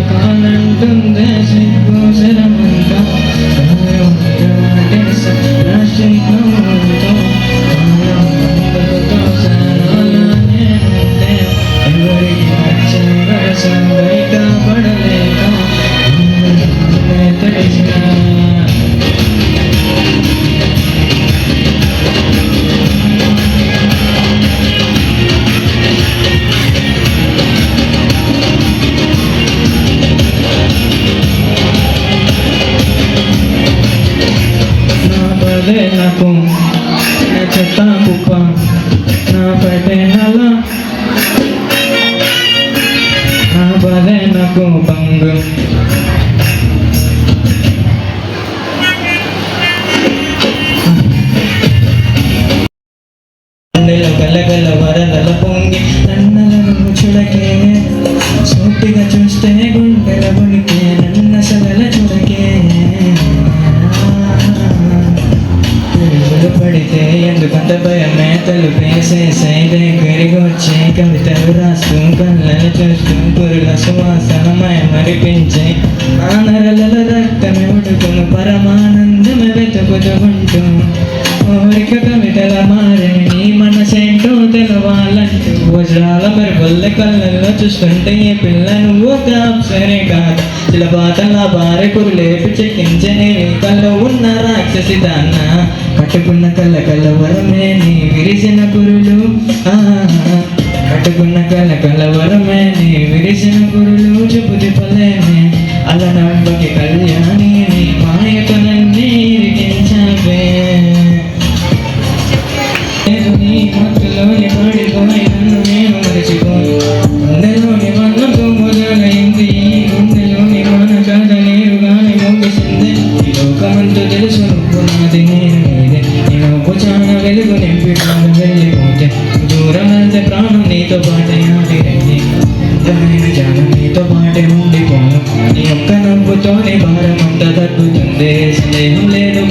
కాలంటుందే సిగ్గు శరమంతా రాష్ట్రీయంతో ఎవరికి నచ్చే వరసం బయట పడలేక తెలిసిన నాకు చెత్త కుప్ప నా పడే నల నా పదే నాకు బంగు గలగల వరదల పొంగి నన్నలను చుడకే సూటిగా చూస్తే గుండెల బొడికే నన్న సగల చుడకే పడితే ఎందుకంత భయమే తలుపేసేసే దగ్గరికి వచ్చే కవితలు రాస్తూ కళ్ళను చూస్తూ పురుల సువాసనమయ మరిపించే ఆ నరల రక్తమే ఉడుకును పరమానందమే వెతుకుతుంటూ కోరిక కవితల మారే నీ మనసేంటో తెలవాలంటూ వజ్రాల మెరుపుల్ల కళ్ళల్లో చూస్తుంటే ఏ పిల్ల నువ్వు ఒక అప్సరే కాదు చిలపాతల బారె కురులేపి చెక్కించే నీ కల్లో ఉన్న రాక్షసి దాన్న కట్టుకున్న కళ్ళ కలవరమే నీ విరిసిన కురులు కట్టుకున్న కళ్ళ కలవరమే నీ విరిసిన కురులు చూపు తిప్పలేమే అలా నవ్వకి కళ్యాణి నీ మాయకు నన్ను ఇరికించవే నీ మత్తులోని పడిపోయి నన్ను నేను మరిచిపోయి గుండెలోని మన్నకు మొదలైంది గుండెలోని మన కథ నేరుగానే ముగిసింది ఈ లోకమంతా తెలుసు నువ్వు నాది నేను చాలా వెలుగు నింపి ప్రాణం వెళ్ళిపోతే దూరం వెళ్తే ప్రాణం నీతో పాటే ఆవిరైంది జానం నీతో పాటే ఉండిపోను నీ ఒక్క నవ్వుతోనే భారం అంతా తగ్గుతుంది స్నేహం లేదు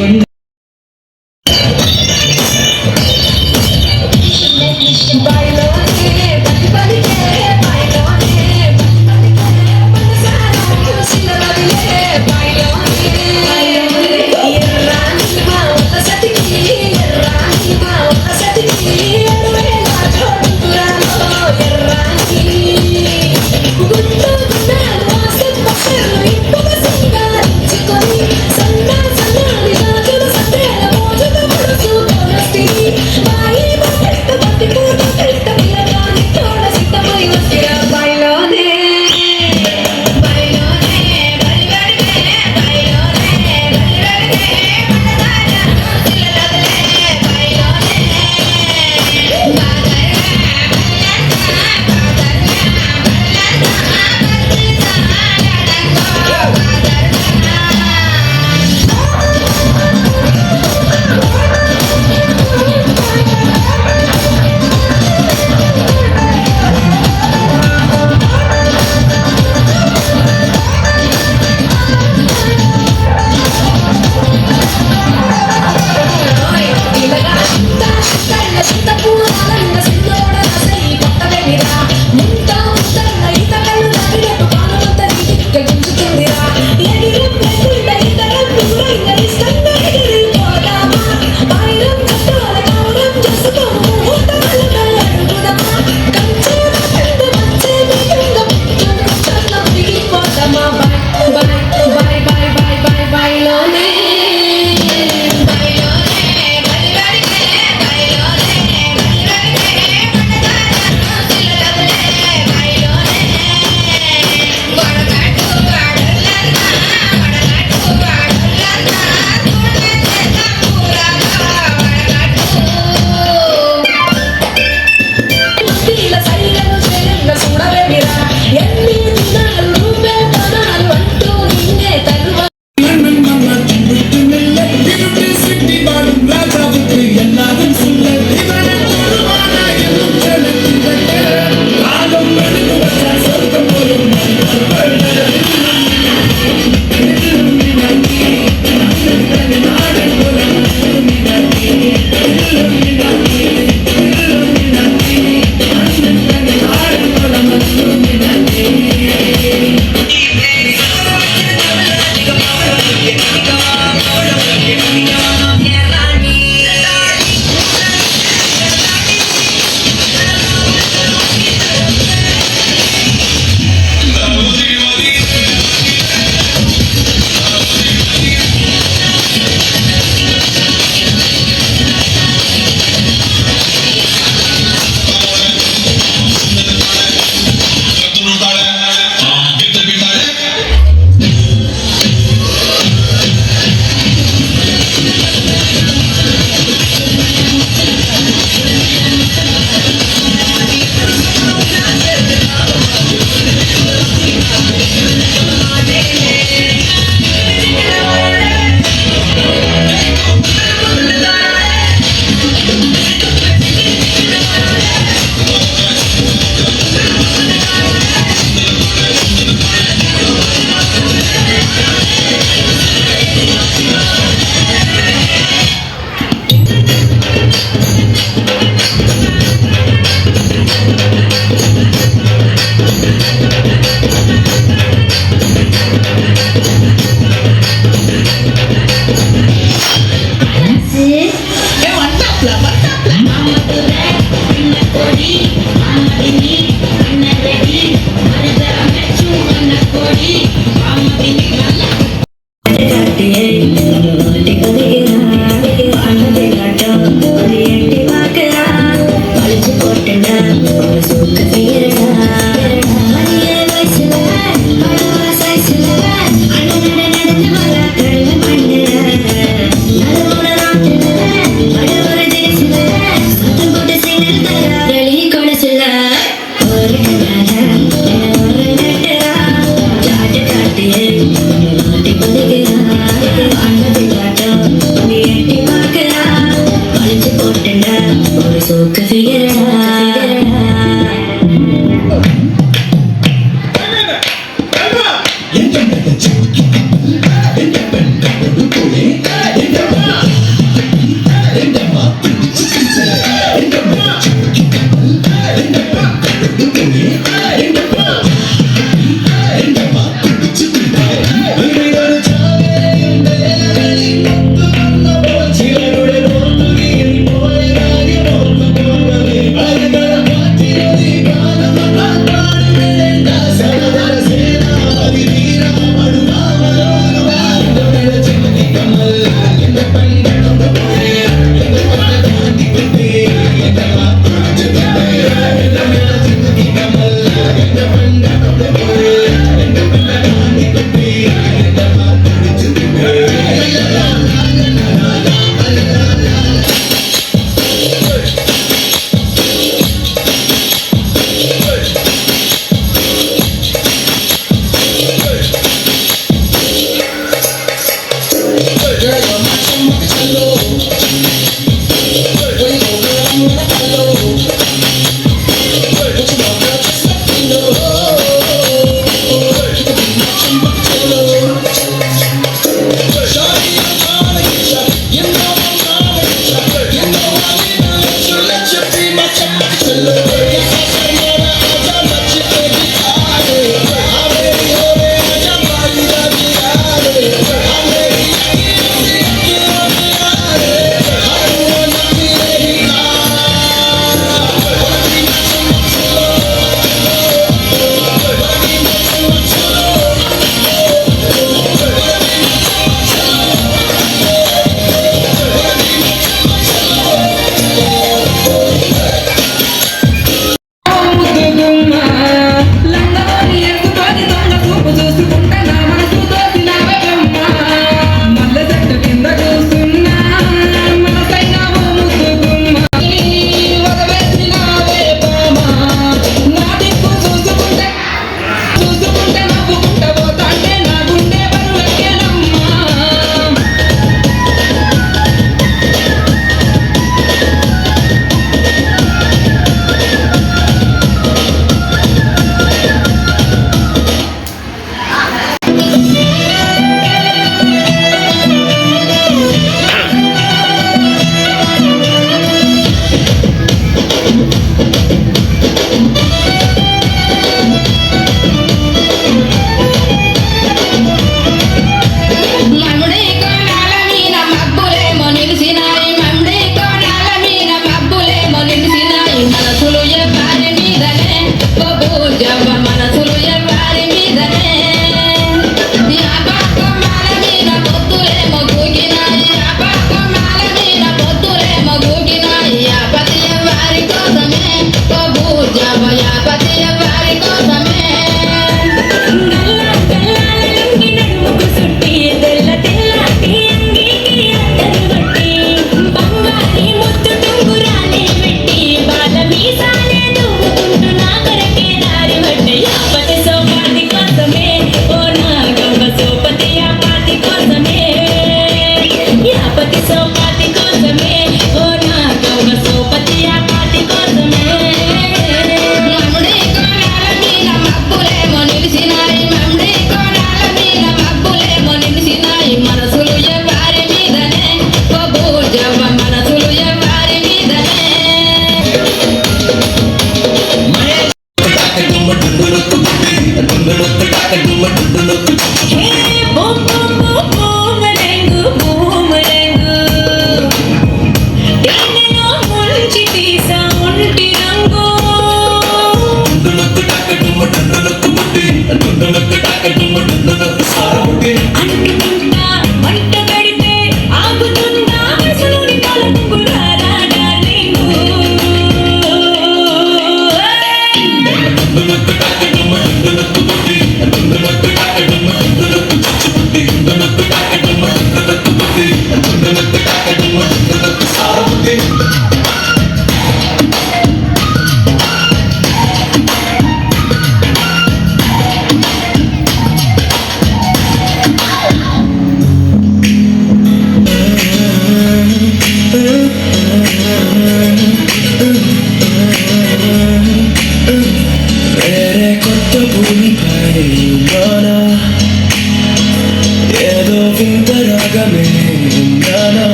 Look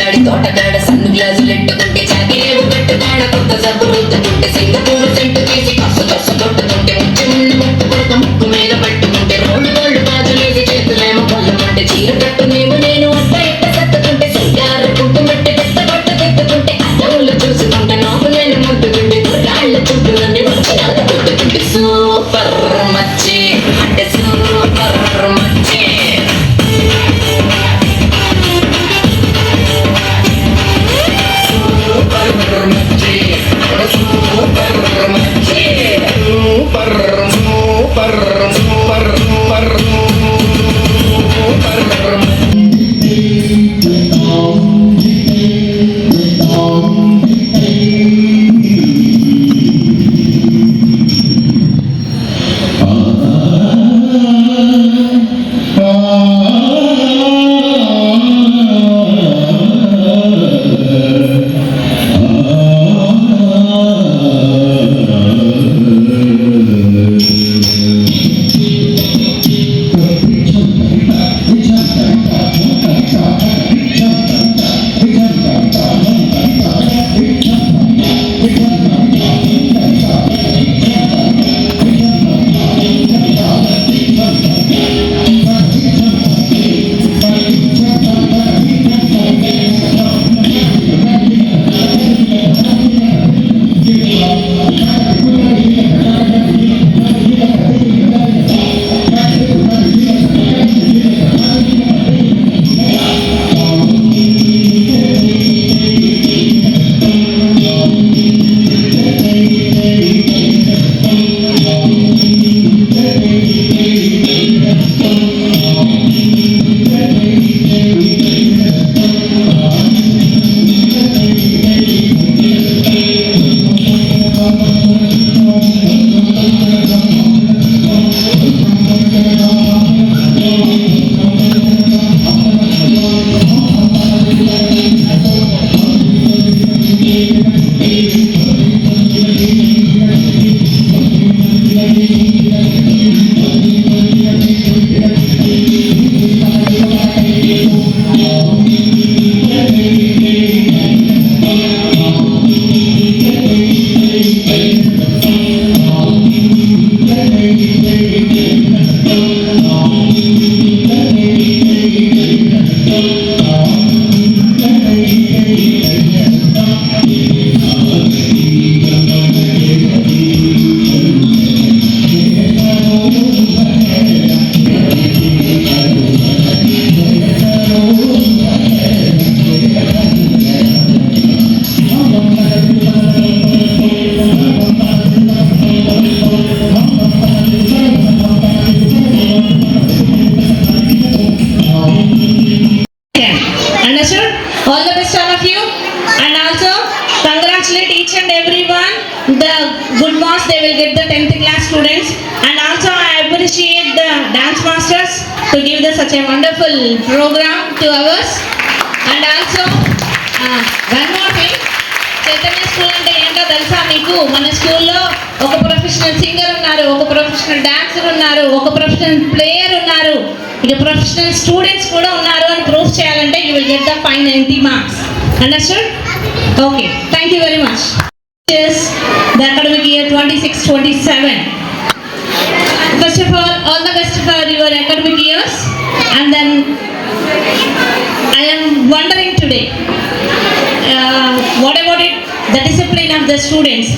గాడి తోటగాడ సన్ను గ్లాసులు ఎట్టుకుంటే చాకేవు కట్టుగాడ కొత్త సబ్బు రుద్దుకుంటే సింగపూరు సెంటు తీసి కసు కసు కొట్టుకుంటే ముచ్చి ముళ్ళు ముక్కు కొడుకు ముక్కు మీద పట్టుకుంటే రోడ్డు గోళ్ళు గాజులేసి చేతులేమో కొల్లమంటే చీర కట్టునేమో నేను అట్ట ఇట్ట సత్తుకుంటే సింగారు కుంకుమట్టి పెద్ద పట్టు తిట్టుకుంటే అద్దములు చూసుకుంటే నాకు నేను ముద్దుకుంటే కాళ్ళ చుట్టూలన్నీ వచ్చి నాకు ముద్దుకుంటే సూపర్ మచ్చి అంటే సూపర్ మచ్చి All the best all of you, and also congratulate each and everyone the good marks they will get the 10th class students, and also I appreciate the dance masters to give the such a wonderful program to ours, and also one more thing, Chaitanya school అంటే ఏంటో తెలుసా మీకు? మన స్కూల్లో ఒక professional singer ఉన్నారు, ఒక professional dancer ఉన్నారు, ఒక ప్రొఫెషనల్ ప్లేయర్ ఉన్నారు, ఇక ప్రొఫెషనల్ స్టూడెంట్స్ కూడా ఉన్నారు అని ప్రూవ్ చేయాలంటే you will get the 590 marks. Understood? Okay, thank you very much. The academic year 26-27. First of all the best for your academic years, and then I am wondering today, what about it? The discipline of the students.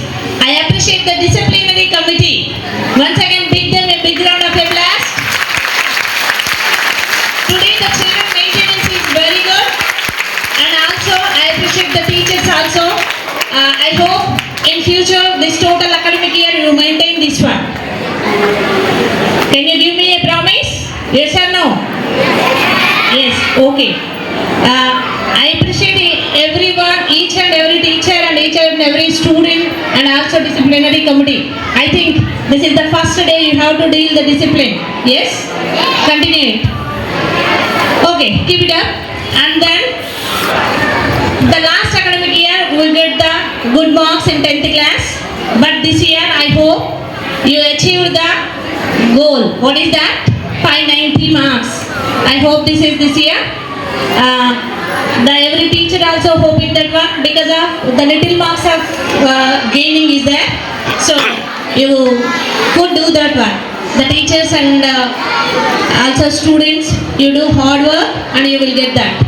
I appreciate the disciplinary committee. Once again, give them a big round of applause. Today the children maintenance is very good, and also I appreciate the teachers also. I hope in future this total academic year you maintain this one. Can you give me a promise? Yes or no? Yes. Okay. I appreciate everyone, each and every teacher and each and every student, and also disciplinary committee. I think this is the first day you have to deal the discipline. Yes? Continue it. Okay, keep it up. And then the last academic year we will get the good marks in 10th class. But this year I hope you achieved the goal. What is that? 590 marks. I hope this year. The every teacher should also hope it that one because of the little marks of gaining is there. So you could do that one. The teachers and also students, you do hard work and you will get that.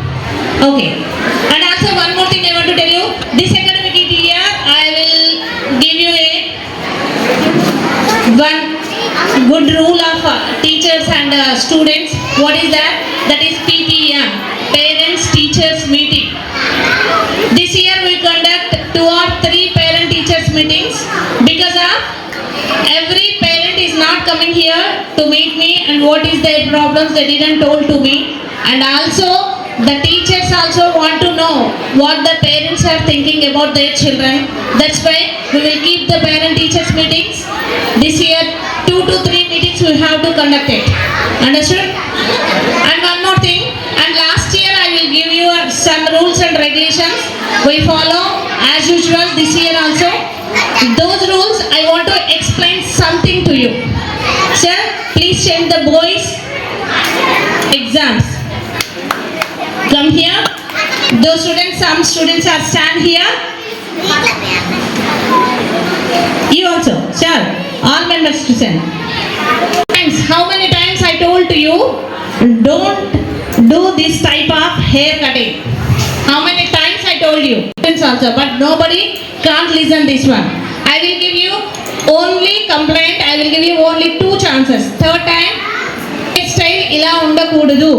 Okay. And also one more thing I want to tell you. This academic year I will give you one good rule of teachers and students. What is that? That is PTM, Parents Teachers Meeting. This year we conduct 2 or 3 parent teachers meetings because of every parent is not coming here to meet me and what is their problems they didn't told to me, and also the teachers also want to know what the parents are thinking about their children. That's why we will keep the parent teachers meetings. This year 2 to 3 meetings we have to conduct it. Understood? And one more thing, and last year I will give you some rules and regulations we follow as usual this year also. Those rules I want to explain something to you. Sir, please change the boys exams. Come here. Those students, some students are stand here. You also, sir. All members to send. How many times I told to you, don't do this type of hair cutting. How many times I told you? Students also, but nobody can't listen this one. I will give you only complaint. I will give you only 2 chances. Third time, hair style ఇలా ఉండకూడదు.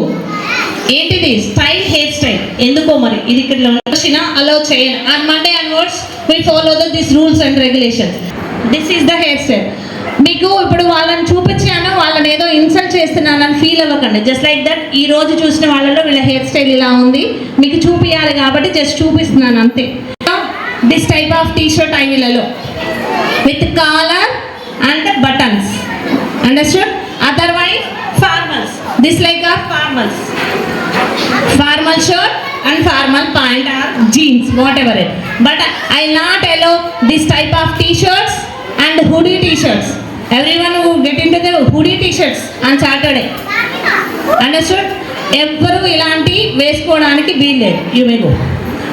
ఏంటిది style hair style ఎందుకో మరి ఇది ఇక్కడ వచ్చిన allow చేయను. On Monday onwards we follow this rules and regulations. This is the hairstyle. మీకు ఇప్పుడు వాళ్ళని చూపించాను, వాళ్ళని ఏదో ఇన్సల్ట్ చేస్తున్నానని ఫీల్ అవ్వకండి. జస్ట్ లైక్ దట్ ఈ రోజు చూసిన వాళ్ళలో వీళ్ళ హెయిర్ స్టైల్ ఇలా ఉంది, మీకు చూపించాలి కాబట్టి జస్ట్ చూపిస్తున్నాను అంతే. This type of T shirt I will allow with collar and buttons. Understood? Otherwise formals, this like are formals, formal shirt and formal pant or jeans, whatever it. But I not allow this type of t-shirts and hoodie t-shirts. Everyone who get into the hoodie t-shirts on Saturday. Understood? ఎవ్వరు ఇలాంటి వేసుకోవడానికి వీల్లేదు. You may go.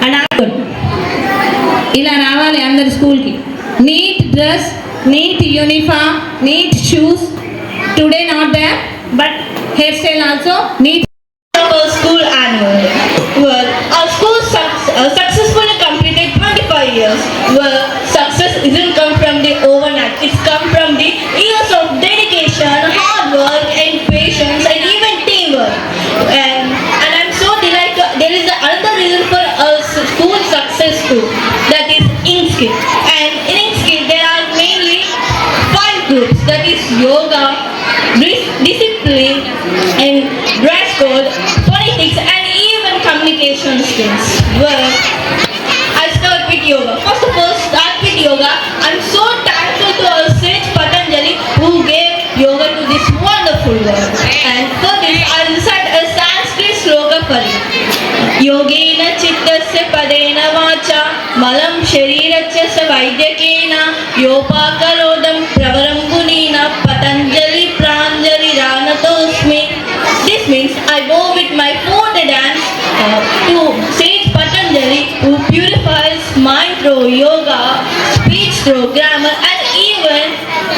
And ఇలా రావాలి అందరు స్కూల్కి. Neat dress, neat uniform, neat shoes. Today not there, but hairstyle also neat. Our school annual. Well, our school successfully completed 25 years. Well, success isn't come from the overnight. It's come from the years of dedication, hard work, and patience, and even teamwork. And I'm so delighted. There is another reason for our school success too. That is INSKID. And in INSKID there are mainly 5 groups. That is yoga, discipline, and dress code, politics, and even communication skills. Well, I'll start with yoga. First of all, start with yoga. I'm so thankful to our sage Patanjali who gave yoga to this wonderful world. And for this, I'll recite a Sanskrit sloka for you. Yogena chittasya padena vacha malam sharirasya sa vaidyakena yopakarodam pravaram gunina Patanjali pranjali ranatosmi. This means I go with my foot dance to Sage Patanjali who purifies mind through yoga, speech through grammar, and even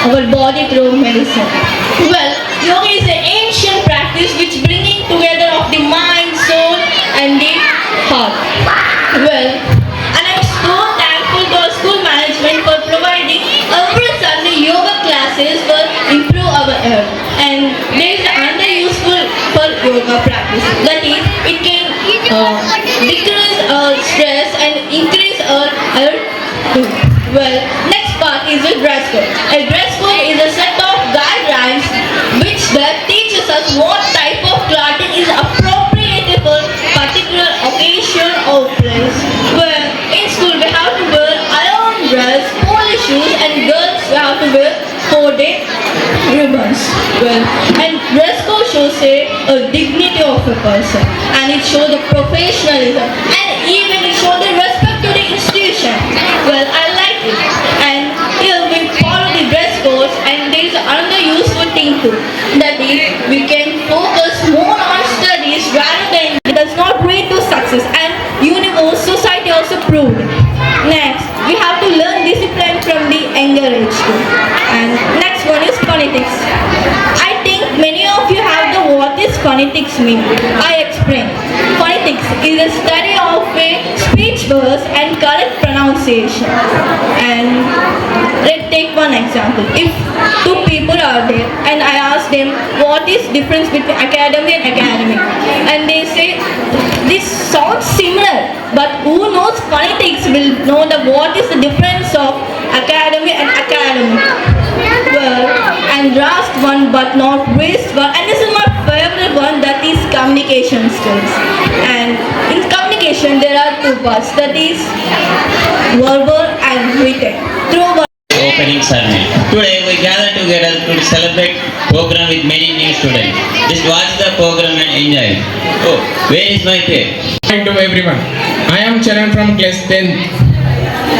our body through medicine. Well, yoga is an ancient practice which bringing together of the mind, soul, and the heart. Well, and I'm so thankful to our school management for providing every Sunday yoga classes for improve our health. And there is another useful for yoga practice. That is, it can decrease our stress and increase our health too. Well, next part is the dress code. A dress code is a set of guidelines which that teaches us what type of clothing is appropriate for particular occasion or place. Well, in school we have to wear iron dress, polo shoes, and girls we have to wear 4-day ribbons. Well, and dress code shows a dignity of a person, and it shows the professionalism, and even it shows the respect to the institution. Well, I like it. And here we follow the dress codes, and there is another useful thing too. That is, we can focus more on studies rather than it does not lead to success. And universe, society also proved. Next, we have to learn discipline from the younger age too. And next one is phonetics. I think many of you have the what is phonetics mean. I explain. Phonetics is a study of a speech words and correct pronunciation. And let's take one example. If two people are there and I ask them what is difference between academy and academic, and they say this sounds similar, but who knows phonetics will know the what is the difference of academy and academic. Well, and last one but not least one, and this is my favorite one, that is communication skills. And in communication there are two parts, that is verbal and written. Through Opening ceremony. Today we gather together to celebrate program with many new students. Just watch the program and enjoy. Oh, where is my pay? Hi to everyone. I am Charan from class 10th.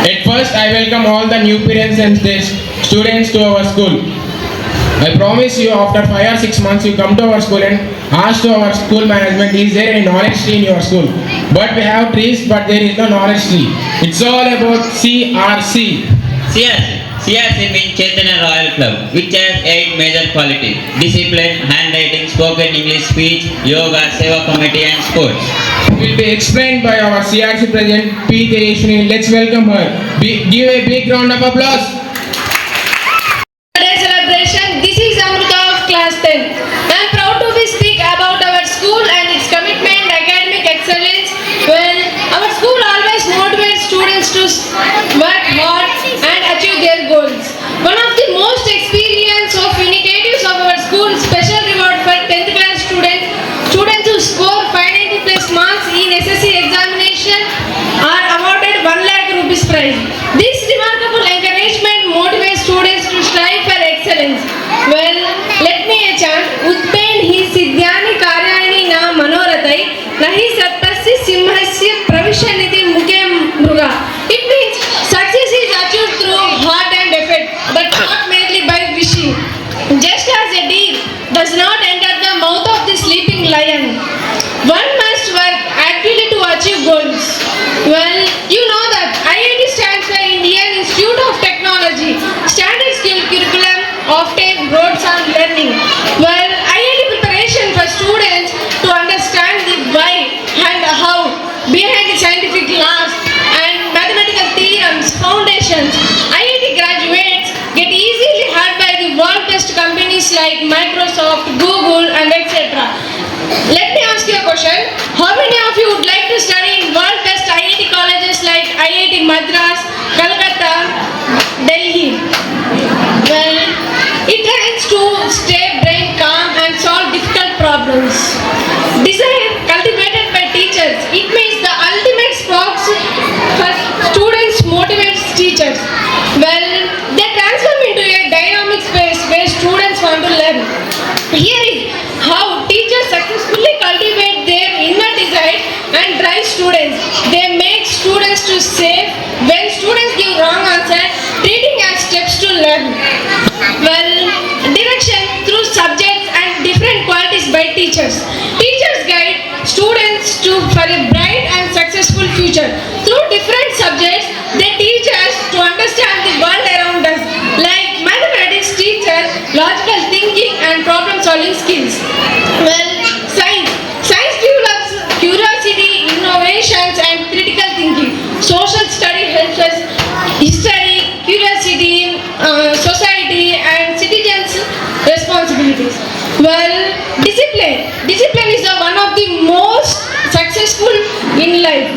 At first, I welcome all the new parents and students to our school. I promise you, after 5 or 6 months, you come to our school and ask to our school management, is there a knowledge tree in your school? But we have trees, but there is no knowledge tree. It's all about CRC. CRC means Chaitanya Royal Club, which has 8 major qualities: discipline, handwriting, spoken English, speech, yoga, seva committee, and sports. Will be explained by our CRC president P. Tejashwini. Let's welcome her. Give a big round of applause. Today celebration. This is Amrita of class 10. I am proud to speak about our school and its commitment academic excellence. Well, our school always motivates students to work hard and achieve their goals. One of the most experienced of initiatives of our school, special reward for 10th class students who score 590 plus marks in SSC examination are awarded 1 lakh rupees prize. This remarkable encouragement motivates students to strive for excellence. Well, let me chant. Utpen hi siddhyani karyani na manorathai nahi sattasya simhasya pravishaniti mukhe mruga. It means success is achieved through hard and effort, but not merely by wishing. Just as a deer does not enter the mouth of the sleeping lion, one must work actively to achieve goals. Well, you know that IIT stands for Indian Institute of Technology. Standard skill curriculum often roads on learning. Well, IIT preparation for students to understand the why and how behind the scientific laws and mathematical theorems, foundations. IIT graduates get easily hired by the world best companies like Microsoft, Google, and etc. Let me ask you a question. How many of you would like to study in world best IIT colleges like IIT Madras, Calcutta, Delhi? Well, it helps to stay brain calm and solve difficult problems. Desire cultivated by teachers. It means the ultimate spokes for students motivates teachers. Well, they transform into a dynamic space where students want to learn. Here is how teachers successfully cultivate their inner desire and drive students. They make students to save when students give wrong answer, treating as steps to learn. Well, direction through subjects and different qualities by teachers. Teachers guide students for a bright and successful future. Through different subjects, they teach us to understand the world around us. Like mathematics teaches logical thinking and problem solving skills. Well, science develops curiosity, innovations and critical thinking. Social study helps us history, curiosity, society and citizens' responsibilities. Well, discipline is one of the most successful in life.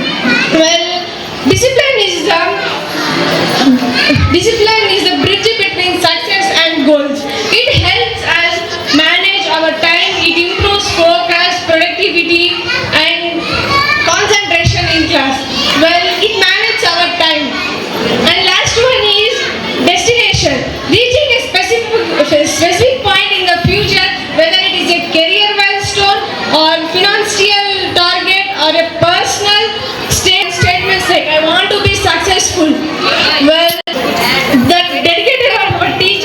Well, discipline is the bridge between success and goals. It helps us manage our time. It improves focus, productivity and concentration in class. Well, it manages our time. And last one is destination. Reaching a specific point in the future, whether it is a career milestone or financial target or a personal statements like I want to be successful. Well, the dedicated of our teachers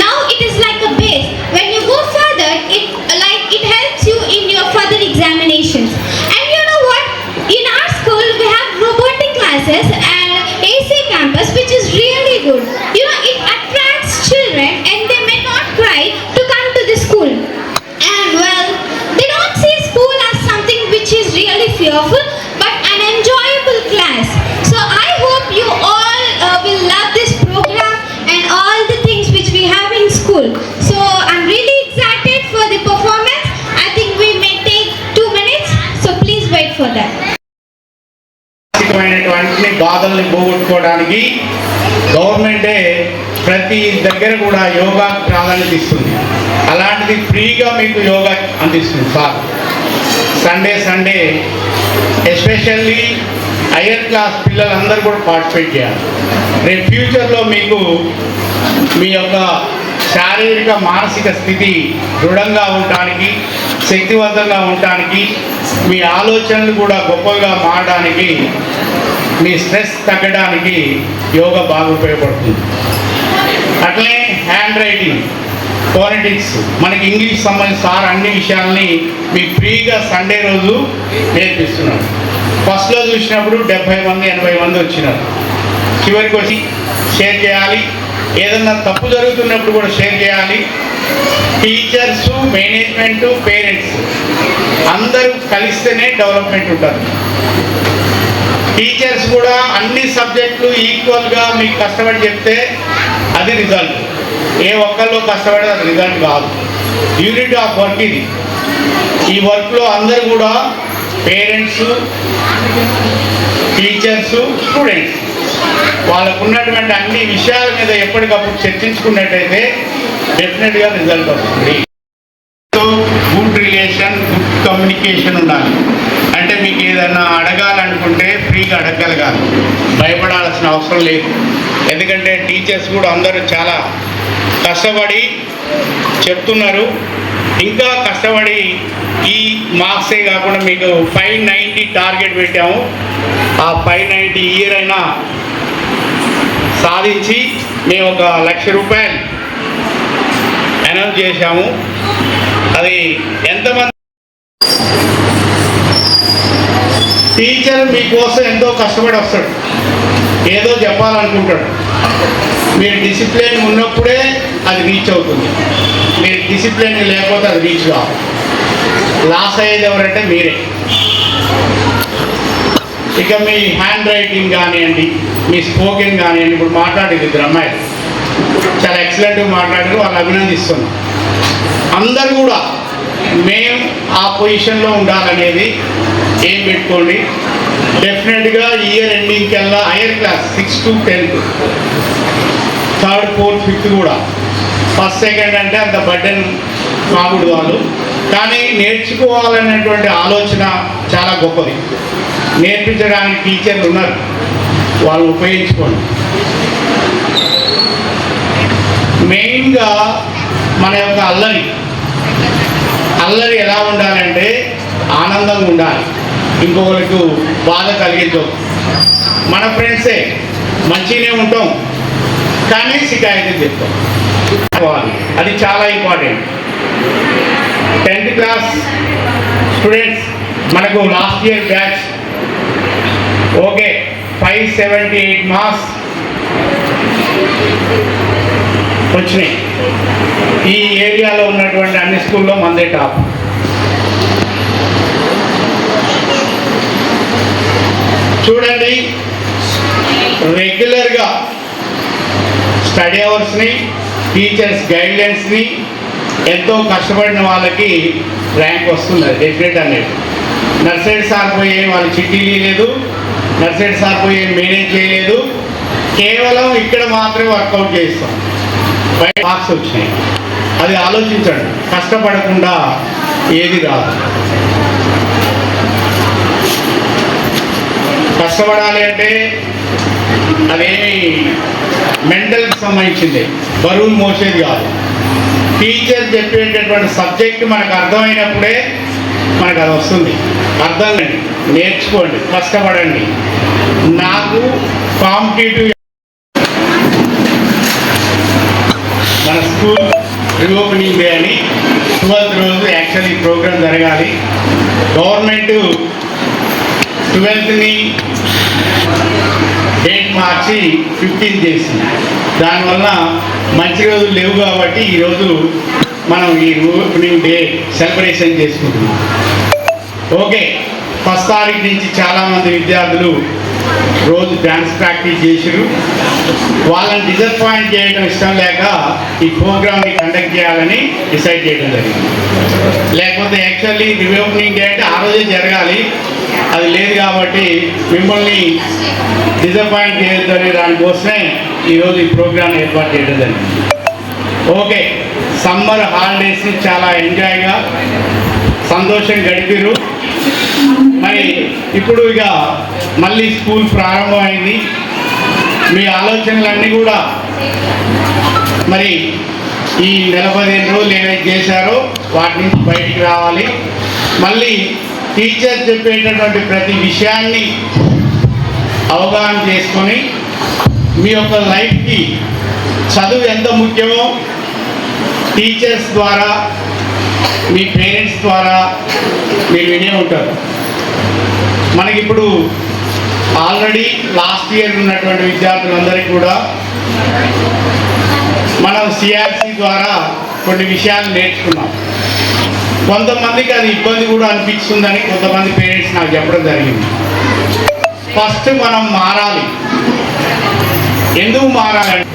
Now it is like a base. When you go further, it helps you in your further examinations. And you know what? In our school, we have robotic classes and AC campus, which is really good. You know, it attracts children and they may not cry to come to the school. And well, they don't see school as something which is really fearful, but an enjoyable class. So I hope you all will love this program and all the things which we have in school. So I'm really excited for the performance. I think we may take 2 minutes, so please wait for that. మానసికమైనటువంటి బాధల్ని పోగొట్టుకోవడానికి గవర్నమెంటే ప్రతి దగ్గర కూడా యోగా ప్రాధాన్యత ఇస్తుంది. అలాంటిది ఫ్రీగా మీకు యోగా అందిస్తుంది sir. Sunday especially higher class పిల్లలందరూ కూడా పార్టిసిపేట్ చేయాలి. రేపు ఫ్యూచర్లో మీకు మీ యొక్క శారీరక మానసిక స్థితి దృఢంగా ఉండటానికి, శక్తివంతంగా ఉండటానికి, మీ ఆలోచనలు కూడా గొప్పగా మారడానికి, మీ స్ట్రెస్ తగ్గడానికి యోగా బాగా ఉపయోగపడుతుంది. అట్లనే హ్యాండ్ రైటింగ్, ఫోనెటిక్స్, మనకి ఇంగ్లీష్ సంబంధించిన సార్ అన్ని విషయాల్ని మీకు ఫ్రీగా సండే రోజు నేర్పిస్తున్నారు. ఫస్ట్లో చూసినప్పుడు 70 మంది 80 మంది వచ్చినారు. చివరికి వచ్చి షేర్ చేయాలి, ఏదన్నా తప్పు జరుగుతున్నప్పుడు కూడా షేర్ చేయాలి. టీచర్స్, మేనేజ్మెంట్, పేరెంట్స్ అందరూ కలిస్తేనే డెవలప్మెంట్ ఉంటుంది. టీచర్స్ కూడా అన్ని సబ్జెక్టులు ఈక్వల్గా మీకు కష్టపడి చెప్తే అది రిజల్ట్. ఏ ఒక్కళ్ళు కష్టపడితే అది రిజల్ట్ కాదు. యూనిట్ ఆఫ్ వర్క్ ఇది. ఈ వర్క్లో అందరూ కూడా పేరెంట్స్, టీచర్స్, స్టూడెంట్స్ వాళ్ళకు ఉన్నటువంటి అన్ని విషయాల మీద ఎప్పటికప్పుడు చర్చించుకున్నట్టయితే డెఫినెట్గా రిజల్ట్ వస్తుంది. గుడ్ రిలేషన్, గుడ్ కమ్యూనికేషన్ ఉండాలి. అంటే మీకు ఏదైనా అడగాలనుకుంటే ఫ్రీగా అడగగలగాలి, భయపడాల్సిన అవసరం లేదు. ఎందుకంటే టీచర్స్ కూడా అందరూ చాలా కష్టపడి చెప్తున్నారు. ఇంకా కష్టపడి ఈ మార్క్సే కాకుండా మీకు 590 టార్గెట్ పెట్టాము. ఆ 590 ఇయర్ అయినా సాధించి మేము ఒక ₹1,00,000 అనౌన్స్ చేశాము. అది ఎంతమంది టీచర్ మీకోసం ఎంతో కష్టపడి వస్తాడు, ఏదో చెప్పాలనుకుంటాడు. మీరు డిసిప్లిన్ ఉన్నప్పుడే అది రీచ్ అవుతుంది. మీరు డిసిప్లిన్ లేకపోతే అది రీచ్ కాదు. లాస్ అయ్యేది ఎవరంటే మీరే. ఇక మీ హ్యాండ్ రైటింగ్ కానివ్వండి, మీ స్పోకెన్ కానివ్వండి. ఇప్పుడు మాట్లాడేది 2 అమ్మాయిలు చాలా ఎక్సలెంట్గా మాట్లాడారు, వాళ్ళు అభినందిస్తున్నాం. అందరు కూడా మేము ఆ పొజిషన్లో ఉండాలనేది ఏం పెట్టుకోండి. డెఫినెట్గా ఇయర్ ఎండింగ్ కల్లా hire class 6th to 10th, 3rd, 4th, 5th కూడా. ఫస్ట్ సెకండ్ అంటే అంత బర్డెన్ కాకూడదు వాళ్ళు. కానీ నేర్చుకోవాలనేటువంటి ఆలోచన చాలా గొప్పది. నేర్పించడానికి టీచర్లు ఉన్నారు, వాళ్ళు ఉపయోగించుకోండి. మెయిన్గా మన యొక్క అల్లరి ఎలా ఉండాలంటే ఆనందంగా ఉండాలి, ఇంకొకరికి బాధ కలిగించదు. మన ఫ్రెండ్సే మంచిగానే ఉంటాం, కానీ శికాయతలు చెప్తాం. అది చాలా ఇంపార్టెంట్. 10th క్లాస్ స్టూడెంట్స్ మనకు last year batch okay 578 marks వచ్చినాయి. ఈ ఏరియాలో ఉన్నటువంటి అన్ని స్కూల్లో మందే టాప్. చూడండి, రెగ్యులర్గా స్టడీ అవర్స్ని, టీచర్స్ గైడ్లైన్స్ని ఎంతో కష్టపడిన వాళ్ళకి ర్యాంక్ వస్తుంది డెఫినెట్ అనేది. నర్సరీ సార్ పోయి వాళ్ళు చిట్టీలు లేదు, నర్సరీ సార్ పోయి మేనేజ్ చేయలేదు, కేవలం ఇక్కడ మాత్రమే వర్కౌట్ చేస్తాం. 5 మార్క్స్ వచ్చినాయి. అది ఆలోచించండి. కష్టపడకుండా ఏది రాదు. కష్టపడాలి అంటే అదేమి మెంటల్కి సంబంధించింది, బరువులు మోసేది కాదు. టీచర్ చెప్పేటటువంటి సబ్జెక్ట్ మనకు అర్థమైనప్పుడే మనకు అది వస్తుంది. అర్థం నేర్చుకోండి, కష్టపడండి. నాకు కాంపిటేటివ్ మన స్కూల్ రీఓపెనింగ్ డే అని 12th రోజు యాక్చువల్లీ ప్రోగ్రామ్ జరగాలి. గవర్నమెంట్ 12th డేట్ మార్చి 15 చేసింది. దానివల్ల మంచి రోజులు లేవు కాబట్టి ఈరోజు మనం ఈ రీఓపెనింగ్ డే సెలబ్రేషన్ చేసుకుంటున్నాం. ఓకే, 1st తారీఖు నుంచి చాలామంది విద్యార్థులు రోజు డ్యాన్స్ ప్రాక్టీస్ చేసారు. వాళ్ళని డిసప్పాయింట్ చేయడం ఇష్టం లేక ఈ ప్రోగ్రామ్ని కండక్ట్ చేయాలని డిసైడ్ చేయడం జరిగింది. లేకపోతే యాక్చువల్లీ రీఓపెనింగ్ డే అంటే ఆ రోజే జరగాలి, అది లేదు కాబట్టి మిమ్మల్ని డిసప్పాయింట్ చేయొద్దని దానికోసమే ఈరోజు ఈ ప్రోగ్రామ్ ఏర్పాటు చేయడం జరిగింది. ఓకే, సమ్మర్ హాలిడేస్ని చాలా ఎంజాయ్గా సంతోషం గడిపారు. మరి ఇప్పుడు ఇక మళ్ళీ స్కూల్ ప్రారంభమైంది. మీ ఆలోచనలన్నీ కూడా మరి ఈ 15 రోజులు ఏవైతే చేశారో వాటి నుంచి బయటికి రావాలి. మళ్ళీ టీచర్ చెప్పేటటువంటి ప్రతి విషయాన్ని అవగాహన చేసుకొని మీ యొక్క లైఫ్కి చదువు ఎంత ముఖ్యమో టీచర్స్ ద్వారా, మీ పేరెంట్స్ ద్వారా మీరు వినే ఉంటారు. మనకిప్పుడు ఆల్రెడీ లాస్ట్ ఇయర్ ఉన్నటువంటి విద్యార్థులందరికీ కూడా మనం సిఆర్సి ద్వారా కొన్ని విషయాలు నేర్చుకున్నాం. కొంతమందికి అది ఇబ్బంది కూడా అనిపిస్తుందని కొంతమంది పేరెంట్స్ నాకు చెప్పడం జరిగింది. ఫస్ట్ మనం మారాలి. ఎందుకు మారాలంటే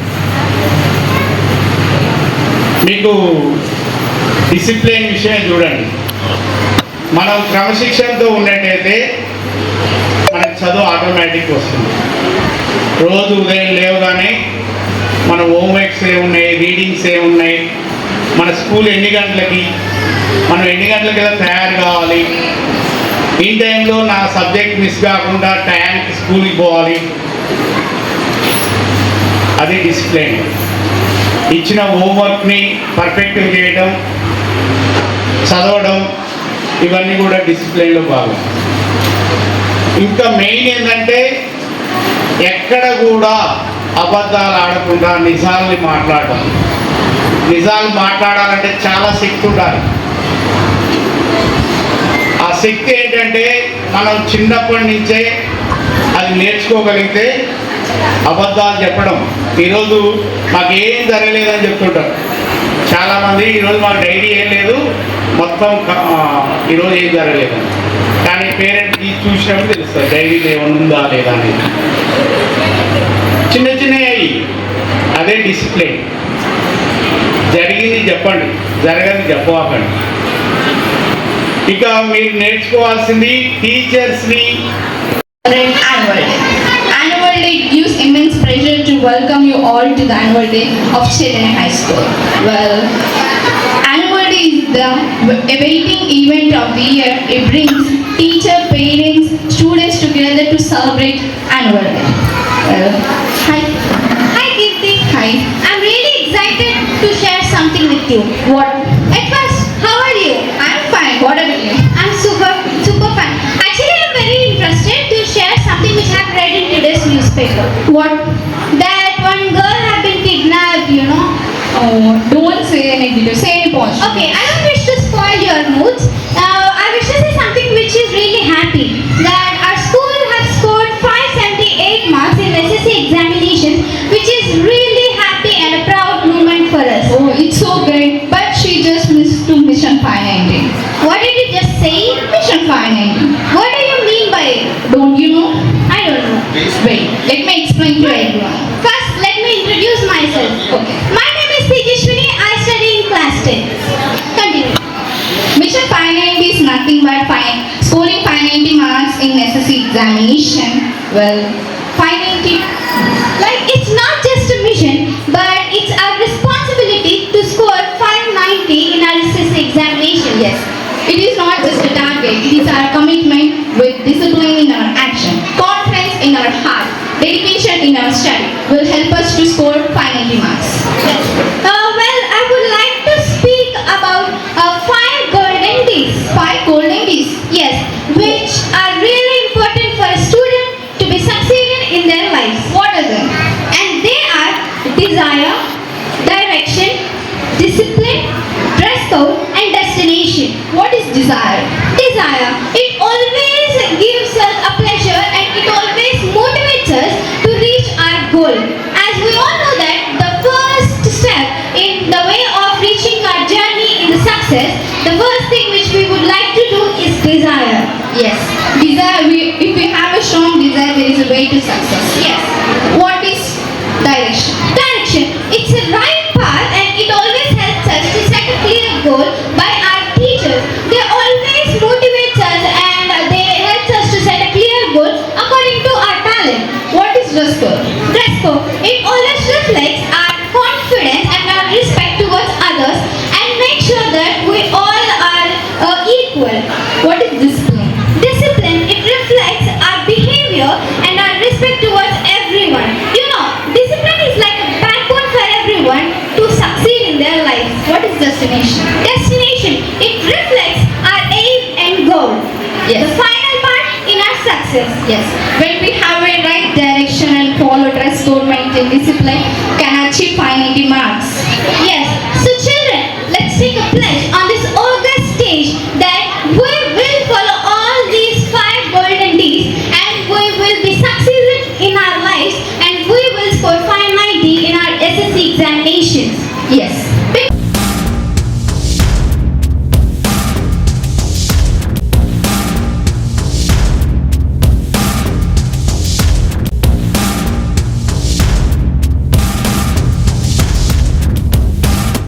మీకు డిసిప్లిన్ విషయం చూడండి. మనం క్రమశిక్షణతో ఉన్నట్టయితే మనకు చదువు ఆటోమేటిక్ వస్తుంది. రోజు ఉదయం లేవగానే మన హోంవర్క్స్ ఏమున్నాయి, రీడింగ్స్ ఏమున్నాయి, మన స్కూల్ ఎన్ని గంటలకి, మనం ఎన్ని గంటలకి కదా తయారు కావాలి, ఈ టైంలో నా సబ్జెక్ట్ మిస్ కాకుండా టైంకి స్కూల్కి పోవాలి. అది డిసిప్లిన్. ఇచ్చిన హోంవర్క్ని పర్ఫెక్ట్గా చేయడం, చదవడం, ఇవన్నీ కూడా డిసిప్లిన్లో భాగం. ఇంకా మెయిన్ ఏంటంటే ఎక్కడ కూడా అబద్ధాలు ఆడకుండా నిజాల్ని మాట్లాడడం. నిజాలు మాట్లాడాలంటే చాలా శక్తి ఉండాలి. ఆ శక్తి ఏంటంటే మనం చిన్నప్పటి నుంచే అది నేర్చుకోగలిగితే అబద్ధాలు చెప్పడం. ఈరోజు మాకేం జరగలేదని చెప్తుంటారు చాలామంది. ఈరోజు మాకు డైరీ ఏం లేదు, మొత్తం ఈరోజు ఏం జరగలేదు. కానీ పేరెంట్కి చూసినప్పుడు తెలుస్తుంది డైరీలో ఏమైనా ఉందా లేదా అనేది. చిన్న చిన్నవి, అదే డిసిప్లిన్. జరిగింది చెప్పండి, జరగని చెప్పకండి. ఇక మీరు నేర్చుకోవాల్సింది టీచర్స్ని. Annual day gives immense pleasure to welcome you all to the annual day of Chennai High School. Well, annual day is the awaiting event of the year. It brings teacher, parents, students together to celebrate annual day. Well, Hi. Hi, Kirti. hi. I'm really excited to share something with you. What? At first, how are you? I'm fine. What about you? I'm super fine. Actually, I'm very interested to share something which I've read in today's newspaper. What? That one girl had been kidnapped, you know. Oh, don't say any details. Say any positive. Okay, I don't wish to spoil your moods. I wish to say something which is really happy. That our school has scored 578 marks in SSC examinations, which is really happy and a proud moment for us. Oh, it's so great. But she just missed to Mission 519. What did you just say? Mission 519. What do you mean by it? Don't you know? I don't know. Wait, let me explain to everyone. First, let me introduce myself. Okay. My name is Tejashwini. I study in class 10. Continue. Mission 590 is nothing but scoring 590 marks in SSC examination. Well, 590. Like, it's not just a mission, but it's our responsibility to score 590 in our SSC examination. Yes, it is not just a target. It is our commitment with discipline in our action, confidence in our heart, dedication in our study will help us to score 590 marks. Well, I would like to speak about 5 golden days. 5 golden days. Yes, which are really important for a student to be succeeding in their lives. What is it? And they discipline, dress code, and destination. What is desire? Desire. It always gives us a pleasure and it always motivates us to reach our goal. As we all know that the first step in the way of reaching our journey in the success, the first thing which we would like to do is desire. Yes. Desire. If we have a strong desire, there is a way to success. Yes. What is direction? Direction. It's a right path and it always helps us to set a clear goal by our teachers. They always motivate us and they help us to set a clear goal according to our talent. What is dress code? Dress code. It always reflects our confidence and our respect towards others and make sure that we all are equal. What is discipline? Discipline. It reflects our behavior and our respect towards everyone. You know, discipline is like a backbone for everyone to succeed in their life. What is destination? Destination. It reflects our aim and goal. Yes. The final part in our success. Yes. When we have a right direction and follow dress code, maintain discipline,